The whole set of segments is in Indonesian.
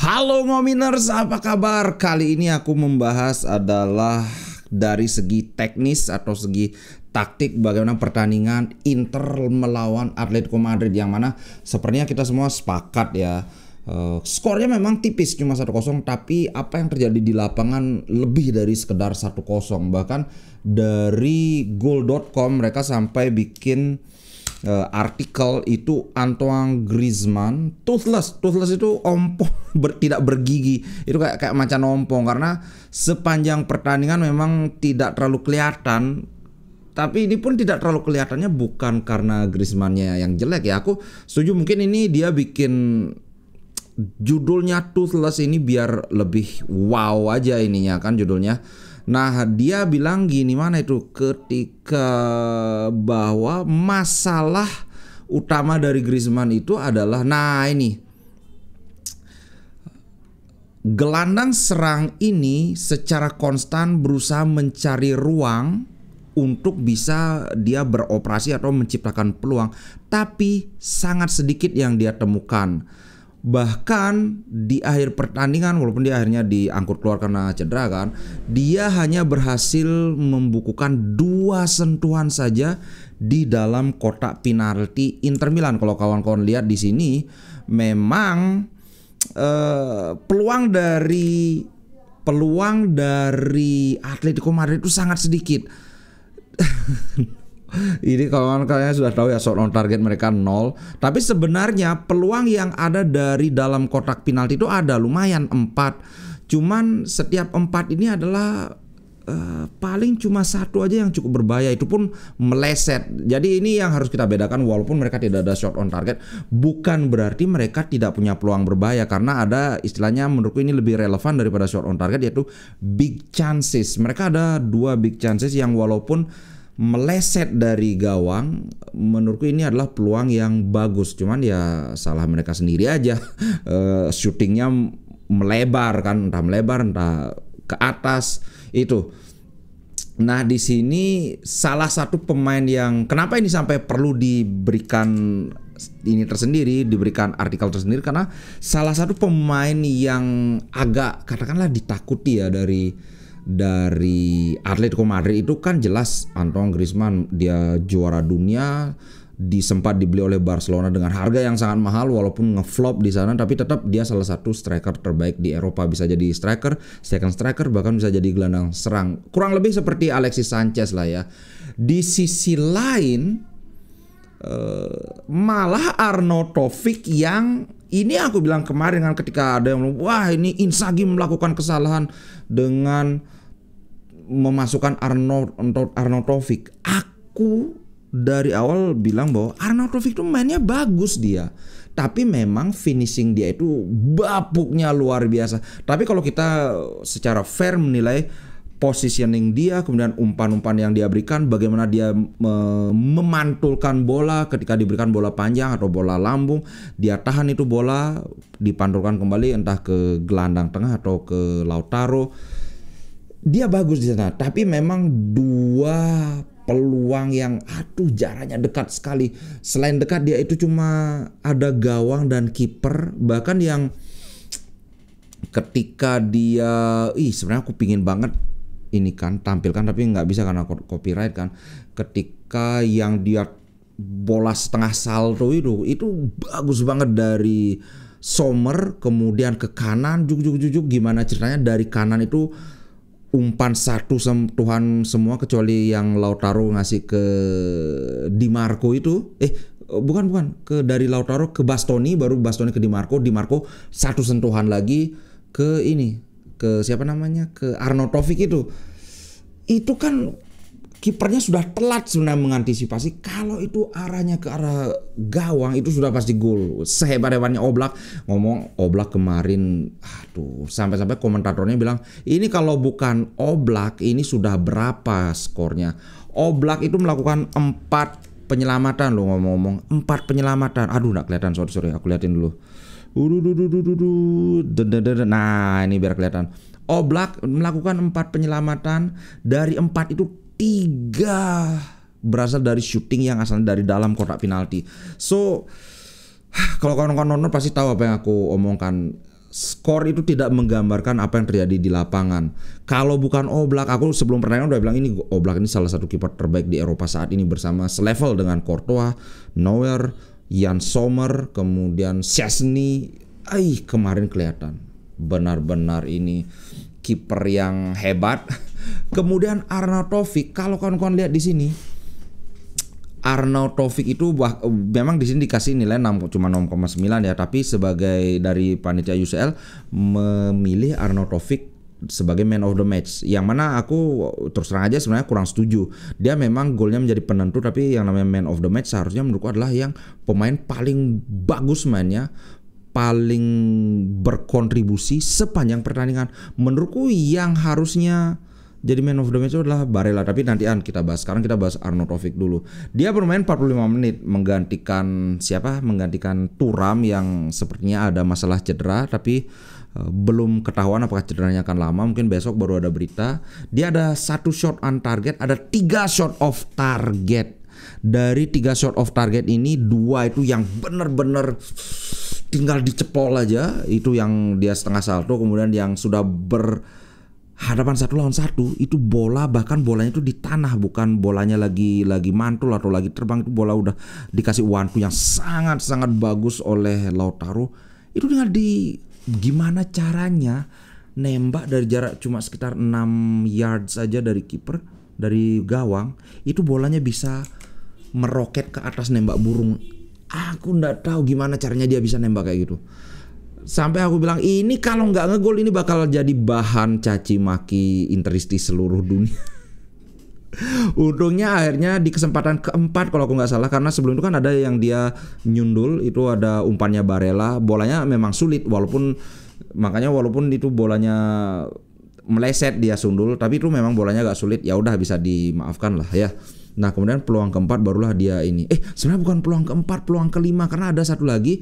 Halo Ngominers, apa kabar? Kali ini aku membahas adalah dari segi teknis atau segi taktik bagaimana pertandingan Inter melawan Atletico Madrid, yang mana sepertinya kita semua sepakat ya, skornya memang tipis cuma 1-0, tapi apa yang terjadi di lapangan lebih dari sekedar 1-0. Bahkan dari goal.com mereka sampai bikin artikel itu Antoine Griezmann toothless itu ompong, tidak bergigi, itu kayak macan ompong, karena sepanjang pertandingan memang tidak terlalu kelihatan. Tapi ini pun tidak terlalu kelihatannya bukan karena Griezmann-nya yang jelek ya, aku setuju, mungkin ini dia bikin judulnya toothless ini biar lebih wow aja ininya kan judulnya. Nah, dia bilang gini, mana itu, ketika bahwa masalah utama dari Griezmann itu adalah, nah ini, gelandang serang ini secara konstan berusaha mencari ruang untuk bisa dia beroperasi atau menciptakan peluang, tapi sangat sedikit yang dia temukan. Bahkan di akhir pertandingan, walaupun dia akhirnya diangkut keluar karena cedera kan, dia hanya berhasil membukukan 2 sentuhan saja di dalam kotak penalti Inter Milan. Kalau kawan-kawan lihat di sini, memang peluang dari Atletico Madrid itu sangat sedikit. Ini kawan-kawannya sudah tahu ya, shot on target mereka 0. Tapi sebenarnya peluang yang ada dari dalam kotak penalti itu ada lumayan 4. Cuman setiap 4 ini adalah paling cuma 1 aja yang cukup berbahaya, itu pun meleset. Jadi ini yang harus kita bedakan, walaupun mereka tidak ada shot on target, bukan berarti mereka tidak punya peluang berbahaya, karena ada istilahnya, menurutku ini lebih relevan daripada shot on target, yaitu big chances. Mereka ada 2 big chances yang walaupun meleset dari gawang, menurutku ini adalah peluang yang bagus. Cuman ya salah mereka sendiri aja. Shootingnya melebar kan, entah melebar entah ke atas itu. Nah, di sini salah satu pemain yang kenapa ini sampai perlu diberikan ini tersendiri, diberikan artikel tersendiri, karena salah satu pemain yang agak katakanlah ditakuti ya dari Atletico Madrid itu kan jelas Antoine Griezmann. Dia juara dunia, sempat dibeli oleh Barcelona dengan harga yang sangat mahal, walaupun ngeflop di sana, tapi tetap dia salah satu striker terbaik di Eropa. Bisa jadi striker, second striker, bahkan bisa jadi gelandang serang, kurang lebih seperti Alexis Sanchez lah ya. Di sisi lain malah Arnautovic, yang ini aku bilang kemarin kan, ketika ada yang bilang, wah ini Inzaghi melakukan kesalahan dengan memasukkan Arnautovic. Aku dari awal bilang bahwa Arnautovic itu mainnya bagus dia, tapi memang finishing dia itu bapuknya luar biasa. Tapi kalau kita secara fair menilai positioning dia, kemudian umpan-umpan yang dia berikan, bagaimana dia memantulkan bola ketika diberikan bola panjang atau bola lambung, dia tahan itu bola, dipantulkan kembali entah ke gelandang tengah atau ke Lautaro. Dia bagus di sana, tapi memang 2 peluang yang jaraknya dekat sekali. Selain dekat, dia itu cuma ada gawang dan kiper. Bahkan yang ketika dia, sebenarnya aku pingin banget ini kan tampilkan, tapi nggak bisa karena copyright kan. Ketika yang dia bola setengah salto itu bagus banget dari Sommer, kemudian ke kanan, juk gimana ceritanya dari kanan itu umpan 1 sentuhan semua, kecuali yang Lautaro ngasih ke Di Marco itu. Bukan ke dari Lautaro ke Bastoni, baru Bastoni ke Di Marco 1 sentuhan lagi ke ini, ke siapa namanya, ke Arnautovic itu. Itu kan kipernya sudah telat sebenarnya mengantisipasi. Kalau itu arahnya ke arah gawang, itu sudah pasti gol. Sehebat-hebatnya Oblak, ngomong Oblak kemarin, sampai-sampai komentatornya bilang, ini kalau bukan Oblak ini sudah berapa skornya. Oblak itu melakukan 4 penyelamatan loh, ngomong-ngomong 4 penyelamatan. Nggak kelihatan, sorry, aku liatin dulu. Nah, ini biar kelihatan. Oblak melakukan 4 penyelamatan, dari 4 itu 3 berasal dari shooting yang asalnya dari dalam kotak penalti. So, kalau kawan-kawan nonton pasti tahu apa yang aku omongkan. skor itu tidak menggambarkan apa yang terjadi di lapangan. Kalau bukan Oblak, aku sebelum pertandingan udah bilang ini Oblak ini salah satu kiper terbaik di Eropa saat ini bersama selevel dengan Courtois, Neuer, Jan Sommer, kemudian Szczęsny. Kemarin kelihatan benar-benar ini kiper yang hebat. Kemudian Arnautovic, kalau kawan-kawan lihat di sini, Arnautovic itu memang di sini dikasih nilai 6, cuma 6,9 ya, tapi sebagai dari panitia UCL memilih Arnautovic sebagai man of the match, yang mana aku terus terang aja sebenarnya kurang setuju. Dia memang golnya menjadi penentu, tapi yang namanya man of the match seharusnya menurutku adalah yang pemain paling bagus mainnya, paling berkontribusi sepanjang pertandingan. Menurutku yang harusnya jadi man of the match itu adalah Barella, tapi nantian kita bahas. Sekarang kita bahas Arnautovic dulu. Dia bermain 45 menit menggantikan siapa? Menggantikan Thuram yang sepertinya ada masalah cedera, tapi belum ketahuan apakah cederanya akan lama. Mungkin besok baru ada berita. Dia ada 1 shot on target, ada 3 shot off target. Dari 3 shot off target ini 2 itu yang benar-benar tinggal dicepol aja, itu yang dia setengah salto. Kemudian yang sudah hadapan 1 lawan 1 itu bola, bahkan bolanya itu di tanah, bukan bolanya lagi mantul atau lagi terbang. Itu bola udah dikasih one-two yang sangat-sangat bagus oleh Lautaro. Itu tinggal gimana caranya nembak dari jarak cuma sekitar 6 yards saja dari kiper, dari gawang, itu bolanya bisa meroket ke atas nembak burung. Aku nggak tahu gimana caranya dia bisa nembak kayak gitu. Sampai aku bilang ini kalau nggak ngegol ini bakal jadi bahan caci maki interisti seluruh dunia. Untungnya akhirnya di kesempatan keempat kalau aku nggak salah, karena sebelum itu kan ada yang dia nyundul, itu ada umpannya Barella, bolanya memang sulit walaupun itu bolanya meleset dia sundul, tapi itu memang bolanya agak sulit, ya udah bisa dimaafkan lah ya. Nah kemudian peluang keempat barulah dia ini. Sebenarnya bukan peluang keempat, peluang kelima, karena ada satu lagi.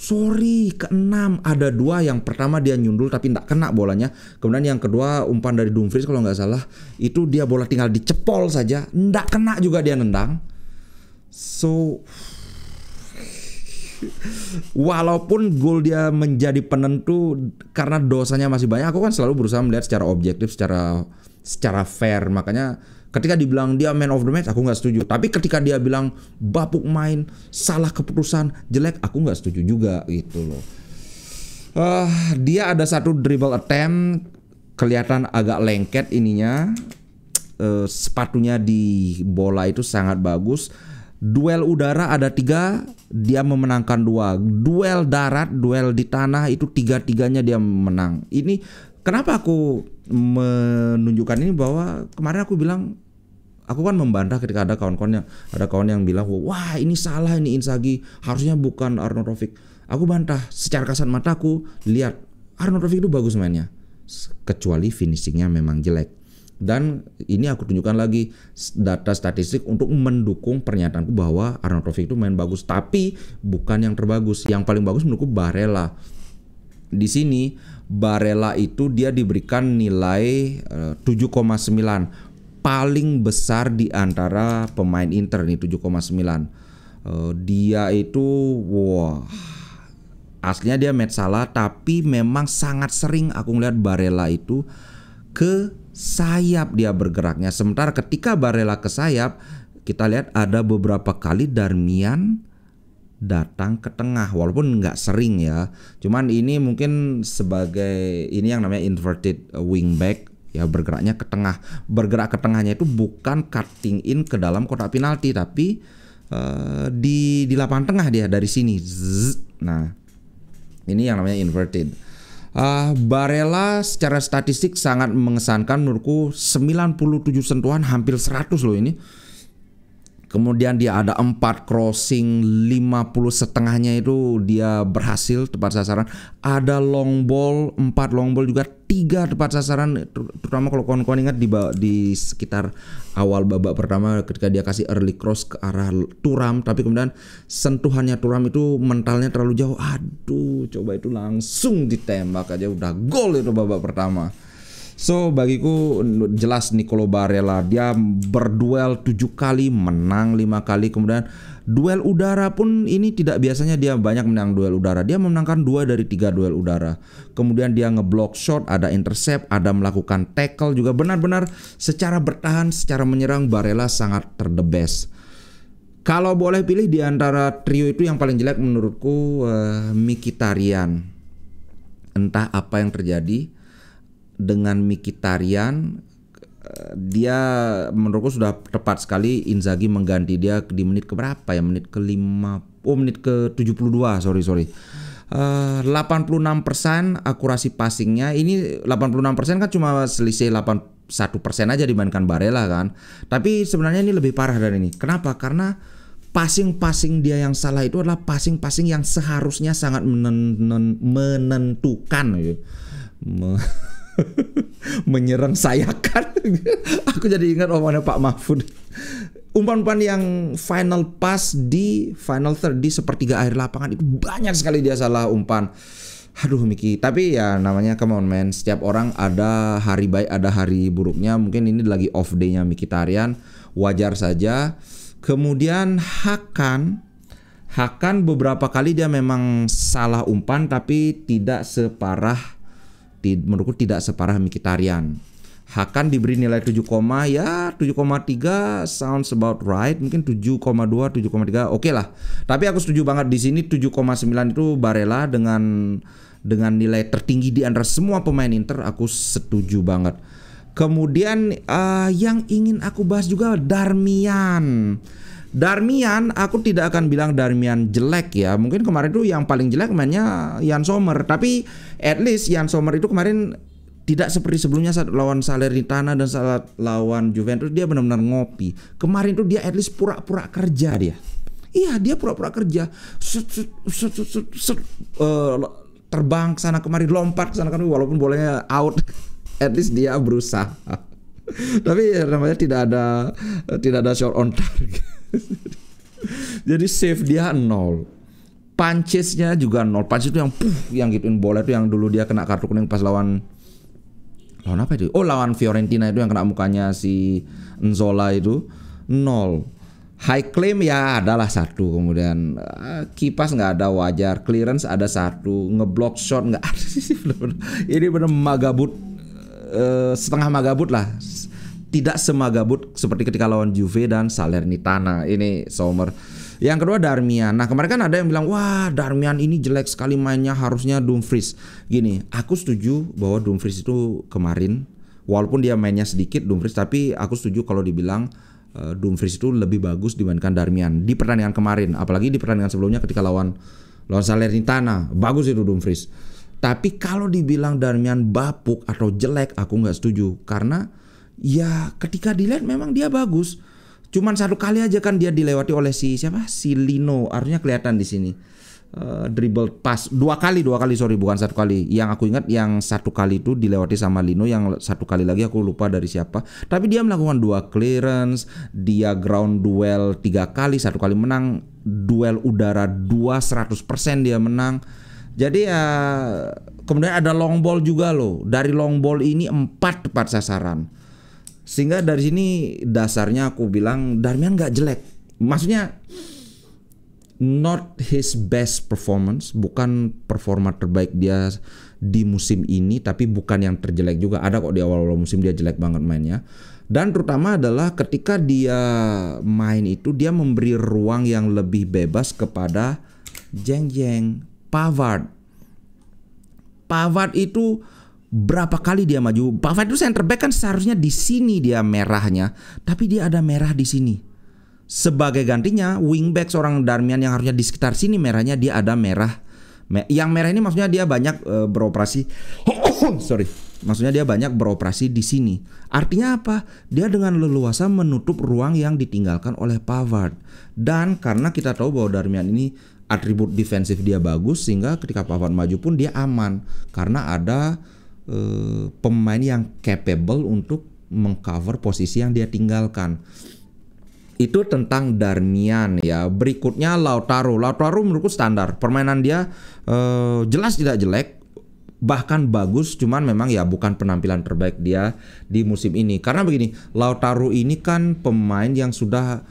Keenam. Ada 2, yang pertama dia nyundul tapi tidak kena bolanya. Kemudian yang kedua umpan dari Dumfries kalau nggak salah, itu dia bola tinggal dicepol saja, tidak kena juga dia nendang. So walaupun gol dia menjadi penentu karena dosanya masih banyak, aku kan selalu berusaha melihat secara objektif, secara fair. Makanya ketika dibilang dia man of the match, aku nggak setuju. Tapi ketika dia bilang bapuk main, salah keputusan, jelek, aku nggak setuju juga gitu loh. Dia ada 1 dribble attempt, kelihatan agak lengket ininya. Sepatunya di bola itu sangat bagus. Duel udara ada 3, dia memenangkan 2. Duel darat, duel di tanah itu 3-3-nya dia menang. Ini kenapa aku menunjukkan ini, bahwa kemarin aku bilang, aku kan membantah ketika ada kawan yang bilang wah ini salah, ini Inzaghi, harusnya bukan Arnautovic. Aku bantah, secara kasat mata aku lihat Arnautovic itu bagus mainnya, kecuali finishingnya memang jelek. Dan ini aku tunjukkan lagi data statistik untuk mendukung pernyataanku bahwa Arnautovic itu main bagus, tapi bukan yang terbagus. Yang paling bagus menurutku Barella. Di sini Barella itu dia diberikan nilai 7,9, paling besar di antara pemain Inter nih, 7,9. Dia itu aslinya dia Metsala, tapi memang sangat sering aku ngeliat Barella itu ke sayap dia bergeraknya. Sementara ketika Barella ke sayap, kita lihat ada beberapa kali Darmian datang ke tengah, walaupun nggak sering ya. Cuman ini mungkin sebagai ini yang namanya inverted wingback ya, bergeraknya ke tengah. Bergerak ke tengahnya itu bukan cutting in ke dalam kotak penalti, tapi di lapangan tengah dia dari sini. Nah, ini yang namanya inverted. Barella secara statistik sangat mengesankan menurutku, 97 sentuhan, hampir 100 loh ini. Kemudian dia ada 4 crossing, 50 setengahnya itu dia berhasil tepat sasaran. Ada long ball, 4 long ball juga, 3 tepat sasaran. Terutama kalau kawan-kawan ingat di sekitar awal babak pertama ketika dia kasih early cross ke arah Thuram, tapi kemudian sentuhannya Thuram itu mentalnya terlalu jauh. Aduh, coba itu langsung ditembak aja udah gol itu babak pertama. So bagiku jelas Nicolo Barella, dia berduel 7 kali, menang 5 kali. Kemudian duel udara pun ini tidak biasanya dia banyak menang duel udara. Dia memenangkan 2 dari 3 duel udara. Kemudian dia ngeblock shot, ada intercept, ada melakukan tackle juga. Benar-benar secara bertahan, secara menyerang Barella sangat the best. Kalau boleh pilih di antara trio itu yang paling jelek menurutku Mkhitaryan. Entah apa yang terjadi dengan Mkhitaryan, dia menurutku sudah tepat sekali Inzaghi mengganti dia di menit keberapa ya? Menit menit ke 72, sorry. 86% akurasi passingnya. Ini 86% kan cuma selisih 81% aja dibandingkan Barella kan. Tapi sebenarnya ini lebih parah dari ini. Kenapa? Karena passing dia yang salah itu adalah passing yang seharusnya sangat menentukan gitu. Menyerang sayakan. Aku jadi ingat omongannya Pak Mahfud. Umpan-umpan yang final pass di final third di sepertiga akhir lapangan itu banyak sekali dia salah umpan. Aduh Miki, tapi ya namanya come on man, setiap orang ada hari baik ada hari buruknya. Mungkin ini lagi off day-nya Mkhitaryan, wajar saja. Kemudian Hakan beberapa kali dia memang salah umpan tapi tidak separah, menurutku tidak separah Mkhitaryan. Hakan diberi nilai 7, ya 7,3 sounds about right. Mungkin 7,2, 7,3 oke lah. Tapi aku setuju banget di sini 7,9 itu Barella dengan nilai tertinggi di antara semua pemain Inter, aku setuju banget. Kemudian yang ingin aku bahas juga Darmian, aku tidak akan bilang Darmian jelek ya. Mungkin kemarin tuh yang paling jelek mainnya Yann Sommer. Tapi at least Yann Sommer itu kemarin tidak seperti sebelumnya saat lawan Salernitana dan saat lawan Juventus dia benar-benar ngopi. Kemarin tuh dia at least pura-pura kerja dia. Iya, dia pura-pura kerja. Terbang sana kemari, lompat sana kemari walaupun bolanya out. At least dia berusaha. Tapi namanya tidak ada shot on target. Jadi save dia 0. Punches-nya juga 0. Punches itu yang gituin bola itu yang dulu dia kena kartu kuning pas lawan apa itu? Oh, lawan Fiorentina itu yang kena mukanya si Nzola itu 0. High claim ya adalah 1. Kemudian kipas nggak ada, wajar. Clearance ada 1. Ngeblock shot nggak ada. Ini benar magabut, setengah magabut lah. Tidak semagabut seperti ketika lawan Juve dan Salernitana. Ini Sommer. Yang kedua Darmian. Nah kemarin kan ada yang bilang, wah Darmian ini jelek sekali mainnya, harusnya Dumfries. Gini, aku setuju bahwa Dumfries itu kemarin, walaupun dia mainnya sedikit Dumfries, tapi aku setuju kalau dibilang Dumfries itu lebih bagus dibandingkan Darmian di pertandingan kemarin. Apalagi di pertandingan sebelumnya ketika lawan Salernitana, bagus itu Dumfries. Tapi kalau dibilang Darmian bapuk atau jelek, aku nggak setuju. Karena ya ketika dilihat memang dia bagus. Cuman 1 kali aja kan dia dilewati oleh si Lino. Harusnya kelihatan di sini. Dribble pass 2 kali sorry, bukan 1 kali. Yang aku ingat yang 1 kali itu dilewati sama Lino, yang 1 kali lagi aku lupa dari siapa. Tapi dia melakukan 2 clearance, dia ground duel 3 kali, 1 kali menang, duel udara 100% dia menang. Jadi ya kemudian ada long ball juga loh. Dari long ball ini 4 tepat sasaran. Sehingga dari sini dasarnya aku bilang Darmian gak jelek. Maksudnya not his best performance, bukan performa terbaik dia di musim ini, tapi bukan yang terjelek juga. Ada kok di awal-awal musim dia jelek banget mainnya. Dan terutama adalah ketika dia main itu dia memberi ruang yang lebih bebas kepada Pavard itu berapa kali dia maju. Pavard itu center back kan seharusnya di sini dia merahnya, tapi dia ada merah di sini. Sebagai gantinya wingback seorang Darmian yang harusnya di sekitar sini merahnya, dia ada merah. Yang merah ini maksudnya dia banyak beroperasi. Maksudnya dia banyak beroperasi di sini. Artinya apa? Dia dengan leluasa menutup ruang yang ditinggalkan oleh Pavard. Dan karena kita tahu bahwa Darmian ini atribut defensif dia bagus, sehingga ketika Pavard maju pun dia aman karena ada pemain yang capable untuk mengcover posisi yang dia tinggalkan. Itu tentang Darmian ya. Berikutnya Lautaro menurutku standar. Permainan dia jelas tidak jelek. bahkan bagus, cuman memang ya bukan penampilan terbaik dia di musim ini. Karena begini, Lautaro ini kan pemain yang sudah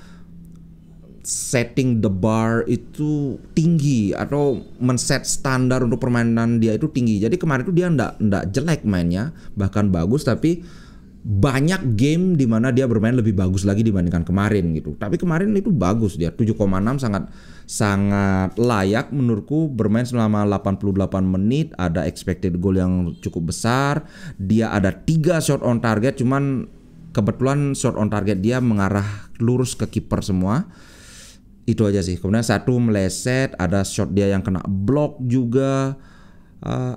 setting the bar itu tinggi atau men-set standar untuk permainan dia itu tinggi. Jadi kemarin itu dia ndak jelek mainnya, bahkan bagus, tapi banyak game di mana dia bermain lebih bagus lagi dibandingkan kemarin gitu. Tapi kemarin itu bagus dia 7,6 sangat layak menurutku, bermain selama 88 menit, ada expected goal yang cukup besar. Dia ada 3 shot on target, cuman kebetulan shot on target dia mengarah lurus ke kiper semua. Itu aja sih. Kemudian 1 meleset, ada shot dia yang kena blok juga.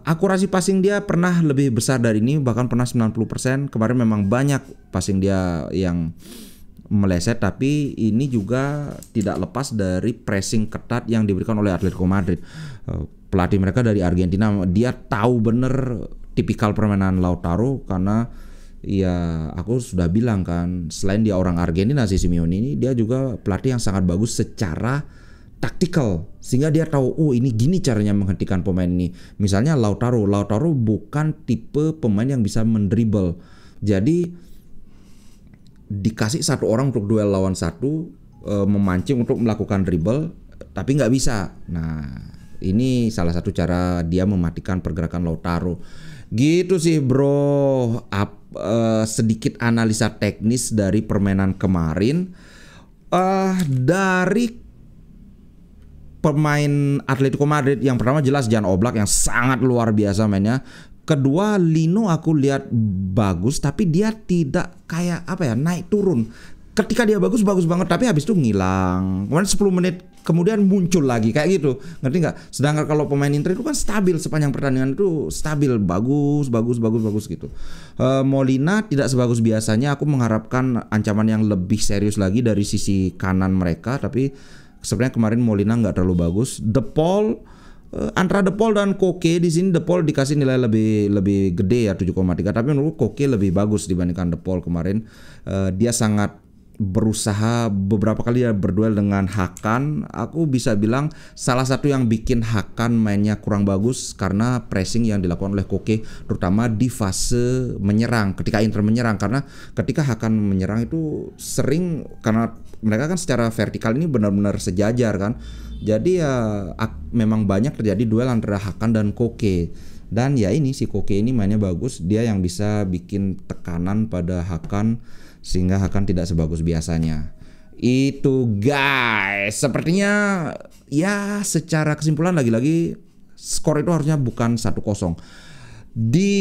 Akurasi passing dia pernah lebih besar dari ini, bahkan pernah 90%. Kemarin memang banyak passing dia yang meleset, tapi ini juga tidak lepas dari pressing ketat yang diberikan oleh Atletico Madrid. Pelatih mereka dari Argentina, dia tahu bener tipikal permainan Lautaro, karena ya aku sudah bilang kan, selain dia orang Argentina, si Simeone ini dia juga pelatih yang sangat bagus secara taktikal, sehingga dia tahu oh ini gini caranya menghentikan pemain ini. Misalnya Lautaro bukan tipe pemain yang bisa mendribble, jadi dikasih 1 orang untuk duel lawan 1, memancing untuk melakukan dribble tapi nggak bisa. Nah ini salah satu cara dia mematikan pergerakan Lautaro. Gitu sih bro, sedikit analisa teknis dari permainan kemarin. Dari pemain Atletico Madrid, yang pertama jelas Jan Oblak yang sangat luar biasa mainnya. Kedua, Lino aku lihat bagus, tapi dia tidak kayak naik turun. Ketika dia bagus banget, tapi habis itu ngilang. Kemudian 10 menit kemudian muncul lagi kayak gitu. Ngerti nggak? Sedangkan kalau pemain Inter itu kan stabil sepanjang pertandingan, itu stabil, bagus gitu. Molina tidak sebagus biasanya. Aku mengharapkan ancaman yang lebih serius lagi dari sisi kanan mereka, tapi sebenarnya kemarin Molina nggak terlalu bagus. De Paul, antara De Paul dan Koke, di sini De Paul dikasih nilai lebih gede ya 7,3, tapi menurut Koke lebih bagus dibandingkan De Paul kemarin. Dia sangat berusaha, beberapa kali dia berduel dengan Hakan. Aku bisa bilang salah satu yang bikin Hakan mainnya kurang bagus karena pressing yang dilakukan oleh Koke, terutama di fase menyerang ketika Inter menyerang. Karena ketika Hakan menyerang itu sering, karena mereka kan secara vertikal ini benar-benar sejajar kan, jadi ya memang banyak terjadi duel antara Hakan dan Koke. Dan ya ini si Koke ini mainnya bagus, dia yang bisa bikin tekanan pada Hakan sehingga Hakan tidak sebagus biasanya. Itu guys, sepertinya ya secara kesimpulan lagi-lagi skor itu harusnya bukan 1-0. Di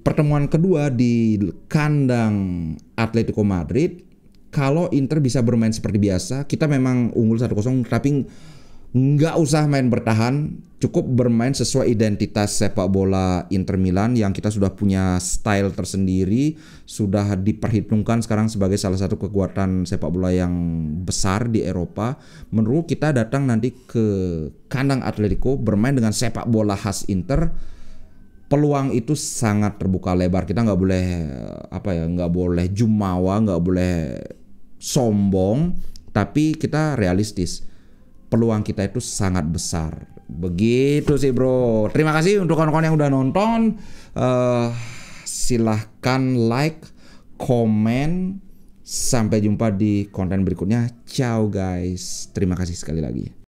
pertemuan kedua di kandang Atletico Madrid, kalau Inter bisa bermain seperti biasa, kita memang unggul 1-0, tapi nggak usah main bertahan, cukup bermain sesuai identitas sepak bola Inter Milan yang kita sudah punya style tersendiri, sudah diperhitungkan sekarang sebagai salah satu kekuatan sepak bola yang besar di Eropa. Menurut kita datang nanti ke kandang Atletico bermain dengan sepak bola khas Inter, peluang itu sangat terbuka lebar. Kita nggak boleh nggak boleh jumawa, nggak boleh sombong, tapi kita realistis. Peluang kita itu sangat besar. Begitu sih bro. Terima kasih untuk kawan-kawan yang udah nonton. Silahkan like, komen. Sampai jumpa di konten berikutnya. Ciao guys. Terima kasih sekali lagi.